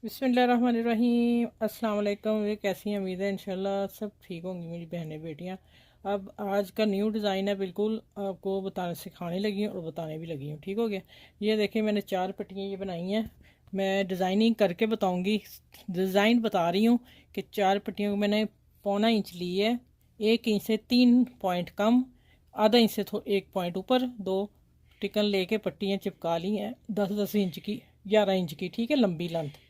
बिस्मिल्लाहिर्रहमानिर्रहीम। अस्सलाम वालेकुम। ये कैसी हैं? उम्मीद है इंशाल्लाह सब ठीक होंगी मेरी बहनें बेटियां। अब आज का न्यू डिज़ाइन है, बिल्कुल आपको बताने सिखाने लगी हूँ और बताने भी लगी हूँ। ठीक हो गया। ये देखिए मैंने 4 पट्टियाँ ये बनाई हैं। मैं डिज़ाइनिंग करके बताऊँगी। डिज़ाइन बता रही हूँ कि 4 पट्टियों को मैंने 1.25 इंच ली है। 1 इंच से 3 पॉइंट कम, आधा इंच से 1 पॉइंट ऊपर 2 टिकन लेके पट्टियाँ चिपका ली हैं। 10-10 इंच की, 11 इंच की, ठीक है, लंबी लेंथ।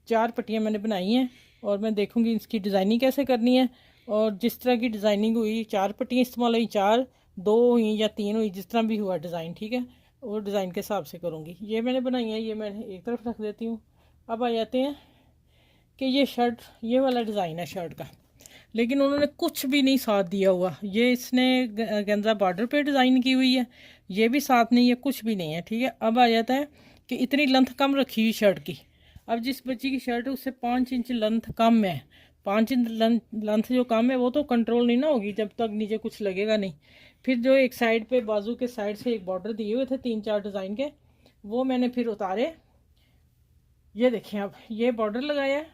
4 पट्टियाँ मैंने बनाई हैं और मैं देखूंगी इसकी डिज़ाइनिंग कैसे करनी है। और जिस तरह की डिज़ाइनिंग हुई, 4 पट्टियाँ इस्तेमाल हुई, 4 2 हुई या 3 हुई, जिस तरह भी हुआ डिज़ाइन, ठीक है, वो डिज़ाइन के हिसाब से करूँगी। ये मैंने बनाई है, ये मैं एक तरफ रख देती हूँ। अब आ जाते हैं कि ये शर्ट, ये वाला डिज़ाइन है शर्ट का, लेकिन उन्होंने कुछ भी नहीं साथ दिया हुआ। ये इसने गेंजा बॉर्डर पे डिज़ाइन की हुई है, ये भी साथ नहीं है, कुछ भी नहीं है। ठीक है। अब आ जाता है कि इतनी लेंथ कम रखी हुई शर्ट की। अब जिस बच्ची की शर्ट है उससे 5 इंच लेंथ कम है। 5 इंच लेंथ जो कम है वो तो कंट्रोल नहीं ना होगी जब तक नीचे कुछ लगेगा नहीं। फिर जो एक साइड पे बाजू के साइड से एक बॉर्डर दिए हुए थे 3-4 डिज़ाइन के, वो मैंने फिर उतारे। ये देखें, अब ये बॉर्डर लगाया है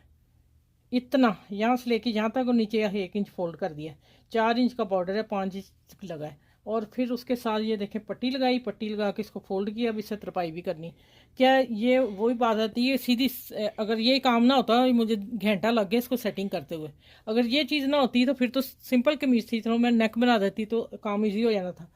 इतना, यहाँ से लेके यहाँ तक, और नीचे 1 इंच फोल्ड कर दिया। 4 इंच का बॉर्डर है, 5 इंच लगा है। और फिर उसके साथ ये देखें पट्टी लगाई, पट्टी लगा के इसको फोल्ड किया। अब इससे तरपाई भी करनी। क्या ये वही बात आती है सीधी अगर ये काम ना होता, मुझे घंटा लग गया इसको सेटिंग करते हुए। अगर ये चीज़ ना होती तो फिर तो सिंपल कमीज थी, चलो मैं नेक बना देती तो काम ईजी हो जाना था।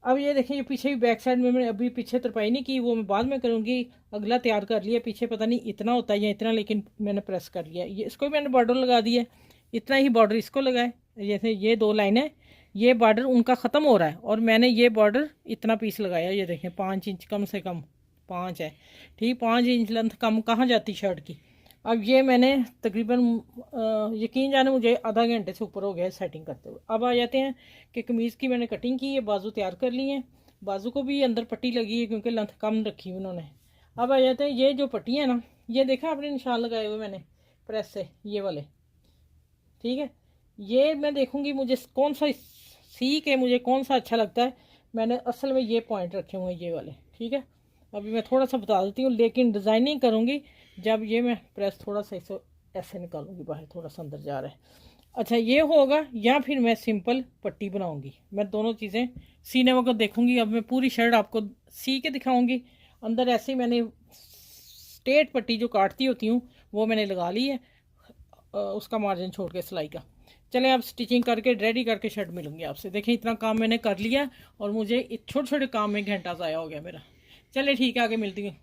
अब ये देखें, ये पीछे भी बैक साइड में मैंने अभी पीछे तरपाई नहीं की, वो मैं बाद में करूँगी। अगला तैयार कर लिया, पीछे पता नहीं इतना होता है या इतना, लेकिन मैंने प्रेस कर लिया। ये इसको भी मैंने बॉर्डर लगा दिया, इतना ही बॉर्डर इसको लगाए। जैसे ये 2 लाइनें, ये बॉर्डर उनका ख़त्म हो रहा है और मैंने ये बॉर्डर इतना पीस लगाया। ये देखें 5 इंच कम से कम 5 है। ठीक, 5 इंच लेंथ कम कहाँ जाती शर्ट की। अब ये मैंने तकरीबन यकीन जाने मुझे आधा घंटे से ऊपर हो गया सेटिंग करते हुए। अब आ जाते हैं कि कमीज़ की मैंने कटिंग की है, बाजू तैयार कर ली है। बाजू को भी अंदर पट्टी लगी है क्योंकि लेंथ कम रखी है उन्होंने। अब आ जाते हैं, ये जो पट्टी है ना, ये देखा आपने निशान लगाए हुए मैंने प्रेस से, ये वाले। ठीक है। ये मैं देखूंगी मुझे कौन सा सी के मुझे कौन सा अच्छा लगता है। मैंने असल में ये पॉइंट रखे हुए हैं, ये वाले। ठीक है। अभी मैं थोड़ा सा बता देती हूँ, लेकिन डिज़ाइनिंग करूँगी जब ये मैं प्रेस थोड़ा सा इसे ऐसे निकालूंगी बाहर, थोड़ा सा अंदर जा रहा है। अच्छा, ये होगा या फिर मैं सिंपल पट्टी बनाऊंगी। मैं दोनों चीज़ें सीने वक्त देखूंगी। अब मैं पूरी शर्ट आपको सी के दिखाऊंगी। अंदर ऐसे ही मैंने स्ट्रेट पट्टी जो काटती होती हूँ वो मैंने लगा ली है, उसका मार्जिन छोड़ के सिलाई का। चलें अब स्टिचिंग करके रेडी करके शर्ट मिलूंगी आपसे। देखें इतना काम मैंने कर लिया और मुझे छोटे छोटे काम में घंटा ज़ाया हो गया मेरा। चले ठीक है, आगे मिलती हूँ।